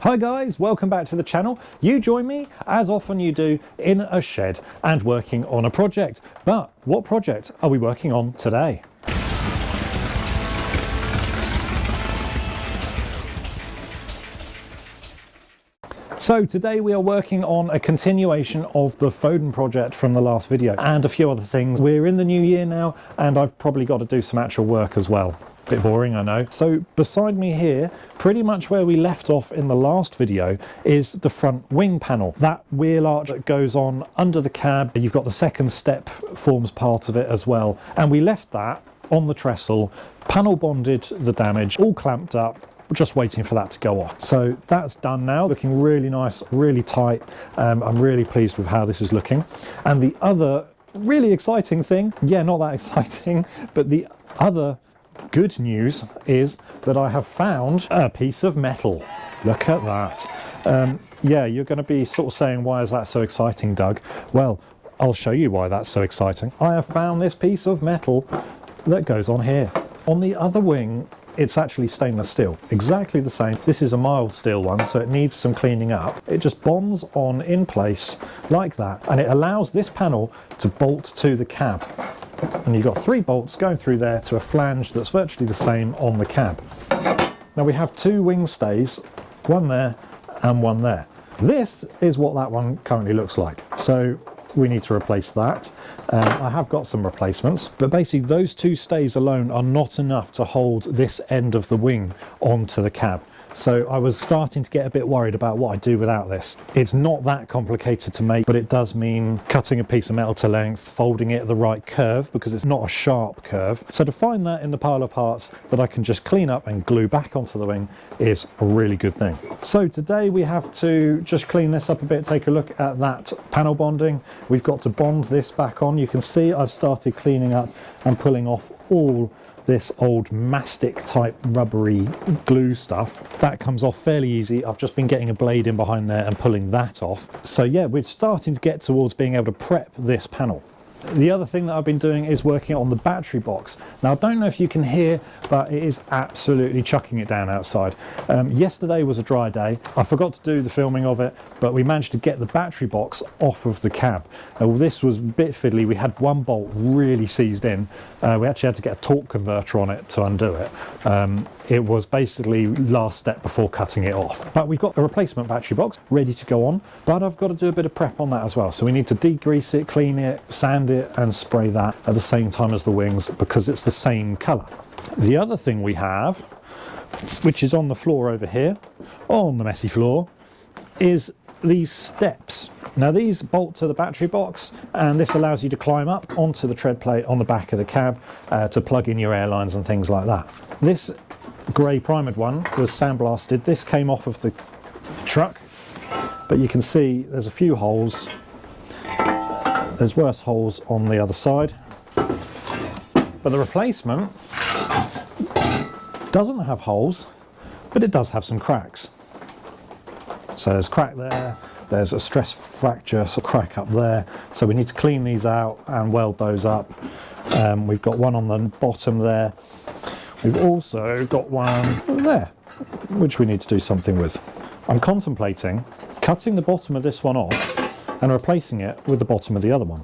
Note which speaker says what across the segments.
Speaker 1: Hi guys, welcome back to the channel. You join me, as often you do, in a shed and working on a project. But what project are we working on today? So today we are working on a continuation of the Foden project from the last video and a few other things. We're in the new year now and I've probably got to do some actual work as well. Bit boring, I know. So beside me here, pretty much where we left off in the last video, is the front wing panel. That wheel arch that goes on under the cab. You've got the second step forms part of it as well. And we left that on the trestle, panel bonded the damage, all clamped up, just waiting for that to go off. So that's done now, looking really nice, really tight. I'm really pleased with how this is looking. And the other really exciting thing, yeah, not that exciting, but the other good news is that I have found a piece of metal. Look at that. Yeah, you're going to be sort of saying, why is that so exciting, Doug? Well, I'll show you why that's so exciting. I have found this piece of metal that goes on here. On the other wing, it's actually stainless steel, exactly the same. This is a mild steel one, so it needs some cleaning up. It just bonds on in place like that, and it allows this panel to bolt to the cab. And you've got 3 bolts going through there to a flange that's virtually the same on the cab. Now we have 2 wing stays, one there and one there. This is what that one currently looks like. So we need to replace that. I have got some replacements, but basically those 2 stays alone are not enough to hold this end of the wing onto the cab. So I was starting to get a bit worried about what I do without this. It's not that complicated to make, but it does mean cutting a piece of metal to length, folding it at the right curve because it's not a sharp curve. So to find that in the pile of parts that I can just clean up and glue back onto the wing is a really good thing. So today we have to just clean this up a bit, take a look at that panel bonding. We've got to bond this back on. You can see I've started cleaning up and pulling off all this old mastic type rubbery glue stuff. That comes off fairly easy. I've just been getting a blade in behind there and pulling that off. So yeah, we're starting to get towards being able to prep this panel. The other thing that I've been doing is working on the battery box. Now I don't know if you can hear, but it is absolutely chucking it down outside. Yesterday was a dry day. I forgot to do the filming of it, but we managed to get the battery box off of the cab. This was a bit fiddly. We had one bolt really seized in. We actually had to get a torque converter on it to undo it. It was basically last step before cutting it off. But we've got a replacement battery box ready to go on, but I've got to do a bit of prep on that as well. So we need to degrease it, clean it, sand it and spray that at the same time as the wings because it's the same colour. The other thing we have, which is on the floor over here, on the messy floor, is these steps. Now these bolt to the battery box and this allows you to climb up onto the tread plate on the back of the cab to plug in your air lines and things like that. This grey primered one was sandblasted. This came off of the truck, but you can see there's a few holes. There's worse holes on the other side, but the replacement doesn't have holes, but it does have some cracks. So there's a crack there, there's a stress fracture, so crack up there. So we need to clean these out and weld those up. We've got one on the bottom there. We've also got one there, which we need to do something with. I'm contemplating cutting the bottom of this one off and replacing it with the bottom of the other one,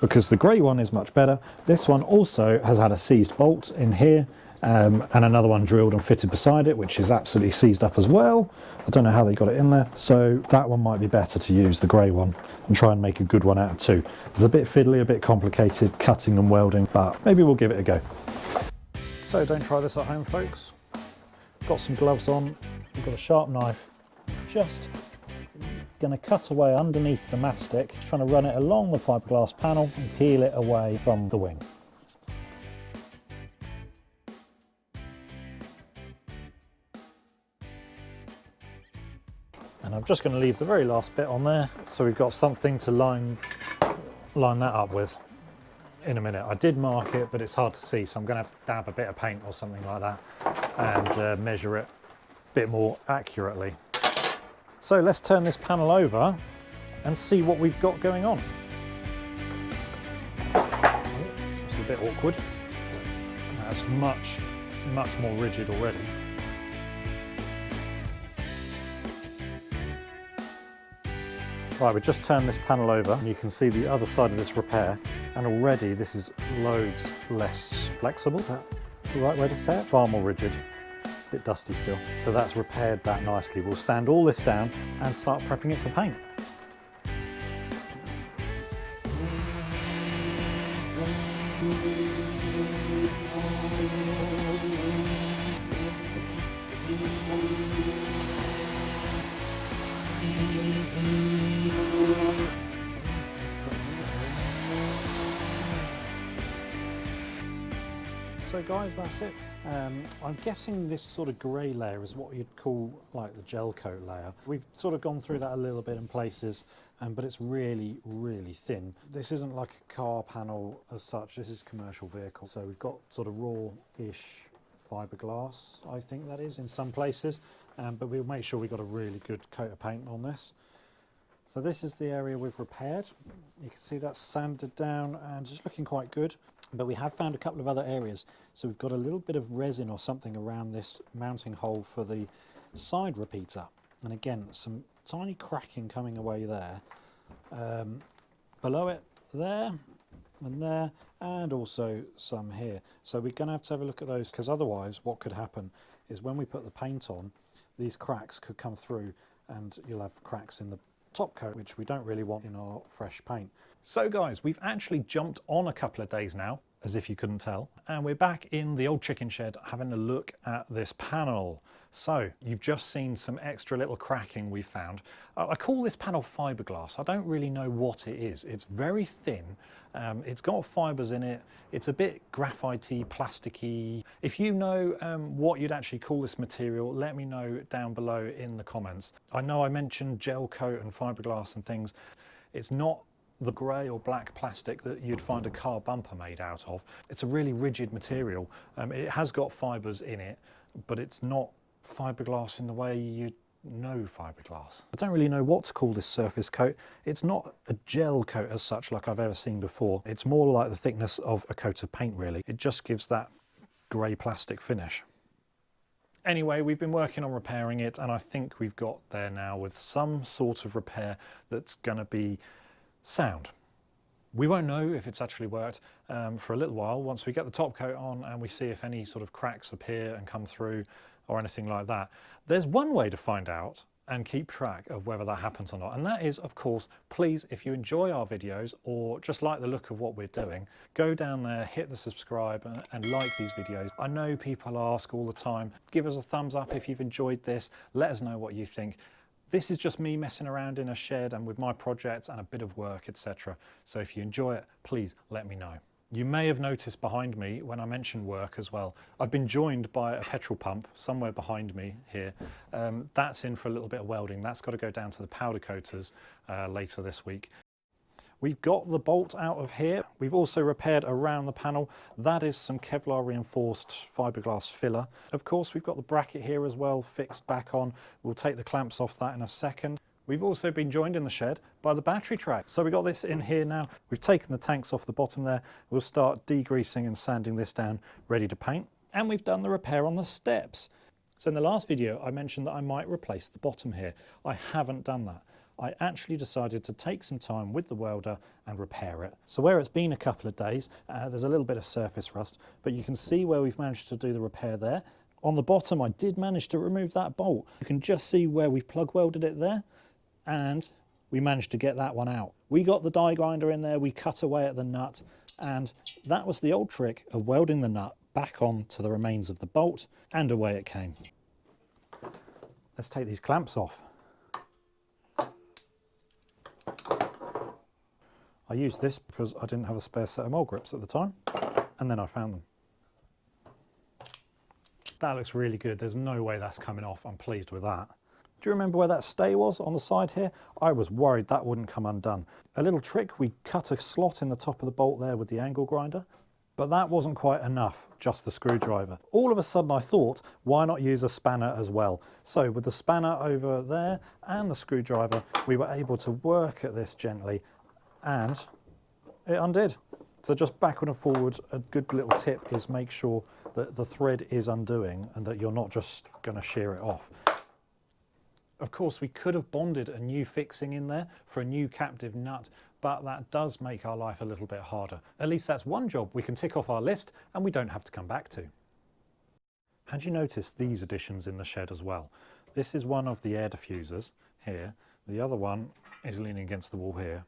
Speaker 1: because the grey one is much better. This one also has had a seized bolt in here and another one drilled and fitted beside it, which is absolutely seized up as well. I don't know how they got it in there, so that one might be better to use, the grey one, and try and make a good one out of 2. It's a bit fiddly, a bit complicated cutting and welding, but maybe we'll give it a go. So don't try this at home, folks. Got some gloves on, we've got a sharp knife, just going to cut away underneath the mastic, trying to run it along the fiberglass panel and peel it away from the wing. And I'm just going to leave the very last bit on there, so we've got something to line that up with in a minute. I did mark it, but it's hard to see, so I'm going to have to dab a bit of paint or something like that and measure it a bit more accurately. So let's turn this panel over and see what we've got going on. It's a bit awkward. That's much more rigid already. Right, we just turned this panel over and you can see the other side of this repair, and already this is loads less flexible. Is that the right way to say it? Far more rigid, a bit dusty still. So that's repaired that nicely. We'll sand all this down and start prepping it for paint. So guys, that's it. I'm guessing this sort of grey layer is what you'd call like the gel coat layer. We've sort of gone through that a little bit in places, but it's really, really thin. This isn't like a car panel as such, this is commercial vehicle. So we've got sort of raw-ish fiberglass, I think that is, in some places, but we'll make sure we've got a really good coat of paint on this. So this is the area we've repaired. You can see that's sanded down and it's looking quite good, but we have found a couple of other areas. So we've got a little bit of resin or something around this mounting hole for the side repeater. And again, some tiny cracking coming away there. Below it, there, and also some here. So we're going to have a look at those, because otherwise what could happen is when we put the paint on, these cracks could come through and you'll have cracks in the top coat, which we don't really want in our fresh paint. So guys, we've actually jumped on a couple of days now, as if you couldn't tell, and we're back in the old chicken shed having a look at this panel. So you've just seen some extra little cracking we found. I call this panel fiberglass. I don't really know what it is. It's very thin. It's got fibers in it. It's a bit graphite-y, plasticky. If you know what you'd actually call this material, let me know down below in the comments. I know I mentioned gel coat and fiberglass and things. It's not the grey or black plastic that you'd find a car bumper made out of. It's a really rigid material. It has got fibers in it, but it's not fiberglass in the way you know fiberglass. I don't really know what to call this surface coat. It's not a gel coat as such like I've ever seen before. It's more like the thickness of a coat of paint really. It just gives that grey plastic finish. Anyway, we've been working on repairing it and I think we've got there now with some sort of repair that's going to be sound. We won't know if it's actually worked for a little while once we get the top coat on and we see if any sort of cracks appear and come through or anything like that. There's one way to find out and keep track of whether that happens or not, and that is, of course, please, if you enjoy our videos or just like the look of what we're doing, go down there, hit the subscribe and like these videos. I know people ask all the time, give us a thumbs up if you've enjoyed this, let us know what you think. This is just me messing around in a shed and with my projects and a bit of work, etc. So if you enjoy it, please let me know. You may have noticed behind me when I mentioned work as well, I've been joined by a petrol pump somewhere behind me here. That's in for a little bit of welding. That's got to go down to the powder coaters later this week. We've got the bolt out of here. We've also repaired around the panel. That is some Kevlar reinforced fiberglass filler. Of course, we've got the bracket here as well fixed back on. We'll take the clamps off that in a second. We've also been joined in the shed by the battery track. So we've got this in here now. We've taken the tanks off the bottom there. We'll start degreasing and sanding this down, ready to paint. And we've done the repair on the steps. So in the last video, I mentioned that I might replace the bottom here. I haven't done that. I actually decided to take some time with the welder and repair it. So where it's been a couple of days, there's a little bit of surface rust, but you can see where we've managed to do the repair there. On the bottom, I did manage to remove that bolt. You can just see where we've plug welded it there, and we managed to get that one out. We got the die grinder in there, we cut away at the nut, and that was the old trick of welding the nut back on to the remains of the bolt, and away it came. Let's take these clamps off. I used this because I didn't have a spare set of mole grips at the time, and then I found them. That looks really good. There's no way that's coming off. I'm pleased with that. Do you remember where that stay was on the side here? I was worried that wouldn't come undone. A little trick, we cut a slot in the top of the bolt there with the angle grinder, but that wasn't quite enough, just the screwdriver. All of a sudden I thought, why not use a spanner as well? So with the spanner over there and the screwdriver, we were able to work at this gently, and it undid. So just backward and forward, a good little tip is make sure that the thread is undoing and that you're not just going to shear it off. Of course, we could have bonded a new fixing in there for a new captive nut, but that does make our life a little bit harder. At least that's one job we can tick off our list and we don't have to come back to. Had you noticed these additions in the shed as well? This is one of the air diffusers here. The other one is leaning against the wall here.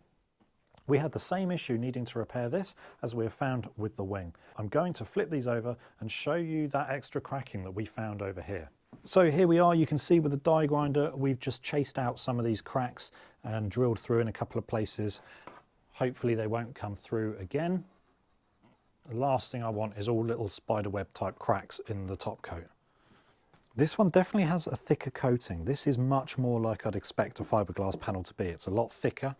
Speaker 1: We had the same issue needing to repair this as we have found with the wing. I'm going to flip these over and show you that extra cracking that we found over here. So here we are, you can see with the die grinder we've just chased out some of these cracks and drilled through in a couple of places. Hopefully they won't come through again. The last thing I want is all little spiderweb type cracks in the top coat. This one definitely has a thicker coating. This is much more like I'd expect a fiberglass panel to be. It's a lot thicker.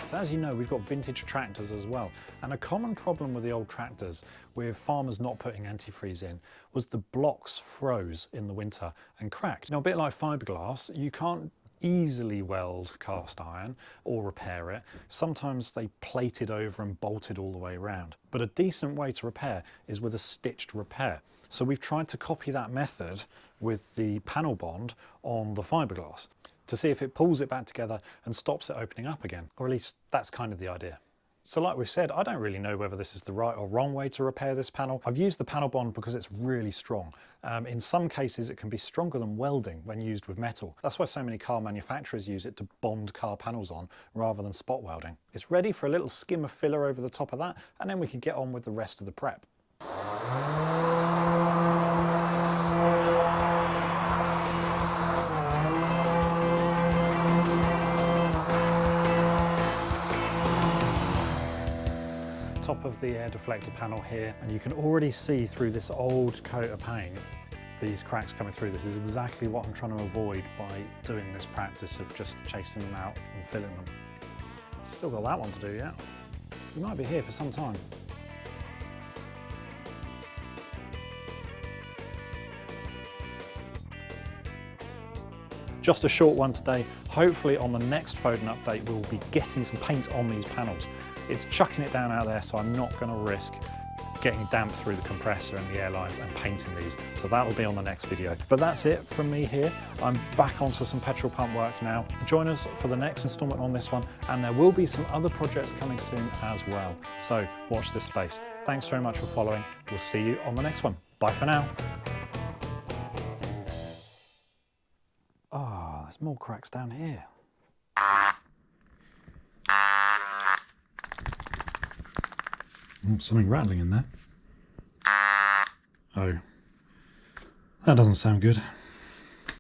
Speaker 1: So as you know, we've got vintage tractors as well, and a common problem with the old tractors with farmers not putting antifreeze in was the blocks froze in the winter and cracked. Now, a bit like fiberglass, you can't easily weld cast iron or repair it. Sometimes they plate it over and bolt it all the way around. But a decent way to repair is with a stitched repair. So we've tried to copy that method with the panel bond on the fiberglass to see if it pulls it back together and stops it opening up again. Or at least that's kind of the idea. So like we've said, I don't really know whether this is the right or wrong way to repair this panel. I've used the panel bond because it's really strong. In some cases, it can be stronger than welding when used with metal. That's why so many car manufacturers use it to bond car panels on rather than spot welding. It's ready for a little skim of filler over the top of that, and then we can get on with the rest of the prep. Top of the air deflector panel here, and you can already see through this old coat of paint these cracks coming through. This is exactly what I'm trying to avoid by doing this practice of just chasing them out and filling them. Still got that one to do yet. You might be here for some time. Just a short one today. Hopefully on the next Foden update we'll be getting some paint on these panels. It's chucking it down out there, so I'm not going to risk getting damp through the compressor and the air lines and painting these. So that'll be on the next video. But that's it from me here. I'm back onto some petrol pump work now. Join us for the next instalment on this one, and there will be some other projects coming soon as well. So watch this space. Thanks very much for following. We'll see you on the next one. Bye for now. Oh, there's more cracks down here. Something rattling in there. Oh, that doesn't sound good.